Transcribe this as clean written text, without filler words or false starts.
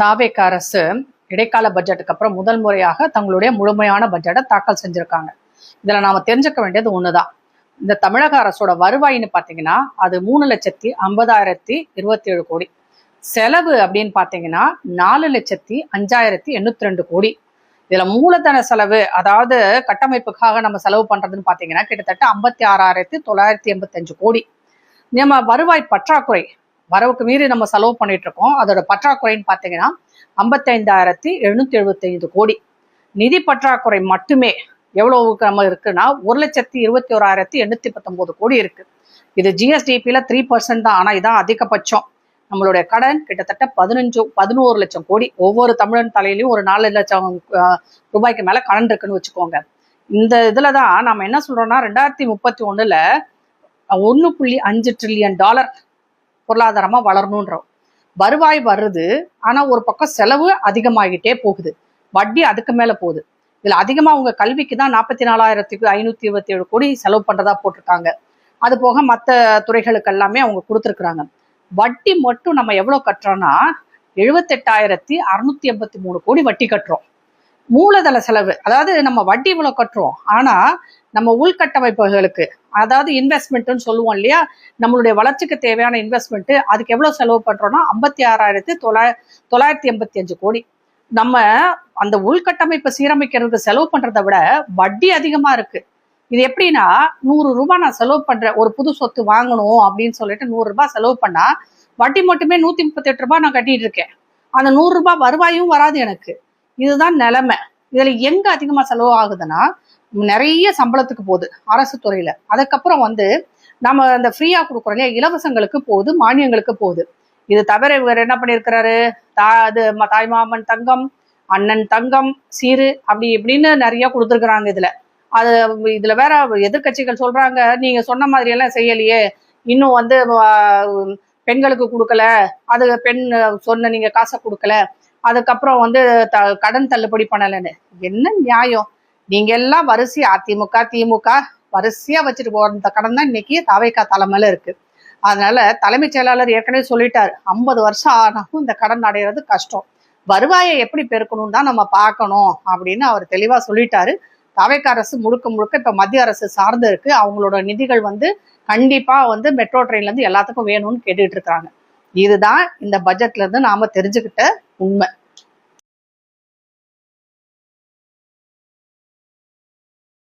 தாவேக அரசு இடைக்கால பட்ஜெட்டுக்கு அப்புறம் முதல் முறையாக தங்களுடைய முழுமையான பட்ஜெட்டை தாக்கல் செஞ்சிருக்காங்க. இதுல நாம தெரிஞ்சுக்க வேண்டியது ஒண்ணுதான். இந்த தமிழக அரசோட வருவாயின்னு பாத்தீங்கன்னா அது 3,50,27 கோடி. செலவு அப்படின்னு பாத்தீங்கன்னா 4,05,802 கோடி. இதுல மூலதன செலவு, அதாவது கட்டமைப்புக்காக நம்ம செலவு பண்றதுன்னு பாத்தீங்கன்னா கிட்டத்தட்ட 56,985 கோடி. நம்ம வருவாய் பற்றாக்குறை, வரவுக்கு மீறி நம்ம செலவு பண்ணிட்டு இருக்கோம். அதோட பற்றாக்குறைன்னு பாத்தீங்கன்னா 55,775 கோடி. நிதி பற்றாக்குறை மட்டுமே எவ்வளவுக்கு நம்ம இருக்குன்னா 1,21,819 கோடி இருக்கு. இது ஜிஎஸ்டிபியில 3% தான். ஆனா இதான் அதிகபட்சம். நம்மளுடைய கடன் கிட்டத்தட்ட 11 லட்சம் கோடி. ஒவ்வொரு தமிழன் தலையிலையும் ஒரு 4 லட்சம் ரூபாய்க்கு மேல கடன் இருக்குன்னு வச்சுக்கோங்க. இந்த இதுலதான் நம்ம என்ன சொல்றோம்னா 2031 $1.5 ட்ரில்லியன் பொருளாதாரமா வளரணுன்றோம். வருவாய் வருது, ஆனா ஒரு பக்கம் செலவு அதிகமாகிட்டே போகுது, வட்டி அதுக்கு மேல போகுது. இதுல அதிகமா அவங்க கல்விக்கு தான் 44,527 கோடி செலவு பண்றதா போட்டிருக்காங்க. அது போக மற்ற துறைகளுக்கு எல்லாமே அவங்க கொடுத்துருக்குறாங்க. வட்டி மட்டும் நம்ம எவ்வளவு கட்டுறோம்னா 78,683 கோடி வட்டி கட்டுறோம். மூலதன செலவு, அதாவது நம்ம வட்டி இவ்வளவு கட்டுறோம், ஆனா நம்ம உள்கட்டமைப்புகளுக்கு, அதாவது இன்வெஸ்ட்மெண்ட்னு சொல்லுவோம் இல்லையா, நம்மளுடைய வளர்ச்சிக்கு தேவையான இன்வெஸ்ட்மெண்ட், அதுக்கு எவ்வளவு செலவு பண்றோம்னா 56,985 கோடி. நம்ம அந்த உள்கட்டமைப்பை சீரமைக்கிறதுக்கு செலவு பண்றதை விட வட்டி அதிகமா இருக்கு. இது எப்படின்னா 100 ரூபாய் நான் செலவு பண்றேன், ஒரு புது சொத்து வாங்கணும் அப்படின்னு சொல்லிட்டு 100 ரூபாய் செலவு பண்ணா வட்டி மட்டுமே 138 ரூபாய் நான் கட்டிட்டு இருக்கேன். அந்த 100 ரூபாய் வருவாயும் வராது எனக்கு. இதுதான் நிலைமை. இதுல எங்க அதிகமா செலவு ஆகுதுன்னா நிறைய சம்பளத்துக்கு போகுது அரசு துறையில. அதுக்கப்புறம் நம்ம இந்த ஃப்ரீயா கொடுக்குறோம் இல்லையா, இலவசங்களுக்கு போகுது, மானியங்களுக்கு போகுது. இது தவிர இவர் என்ன பண்ணியிருக்கிறாரு, தாய்மாமன் தங்கம், அண்ணன் தங்கம், சீரு, அப்படி இப்படின்னு நிறைய கொடுத்துருக்குறாங்க. இதுல வேற எதிர்கட்சிகள் சொல்றாங்க, நீங்க சொன்ன மாதிரி எல்லாம் செய்யலையே, இன்னும் பெண்களுக்கு கொடுக்கல, அது பெண் சொன்ன நீங்க காசை கொடுக்கல, அதுக்கப்புறம் கடன் தள்ளுபடி பண்ணலன்னு. என்ன நியாயம்? நீங்க எல்லாம் வரிசையா அதிமுக திமுக வரிசையா வச்சுட்டு போற கடன் தான் இன்னைக்கு தாவேகா தலைமையில இருக்கு. அதனால தலைமைச் செயலாளர் ஏற்கனவே சொல்லிட்டாரு, 50 வருஷம் ஆனாலும் இந்த கடன் அடைகிறது கஷ்டம், வருவாயை எப்படி பெருக்கணும் தான் நம்ம பார்க்கணும் அப்படின்னு அவர் தெளிவா சொல்லிட்டாரு. தாவேகா அரசு முழுக்க முழுக்க இப்ப மத்திய அரசு சார்ந்து இருக்கு. அவங்களோட நிதிகள் கண்டிப்பா மெட்ரோ ட்ரெயின்ல இருந்து எல்லாத்துக்கும் வேணும்னு கேட்டுட்டு இருக்காங்க. இதுதான் இந்த பட்ஜெட்ல இருந்து நாம தெரிஞ்சுக்கிட்ட உண்மை.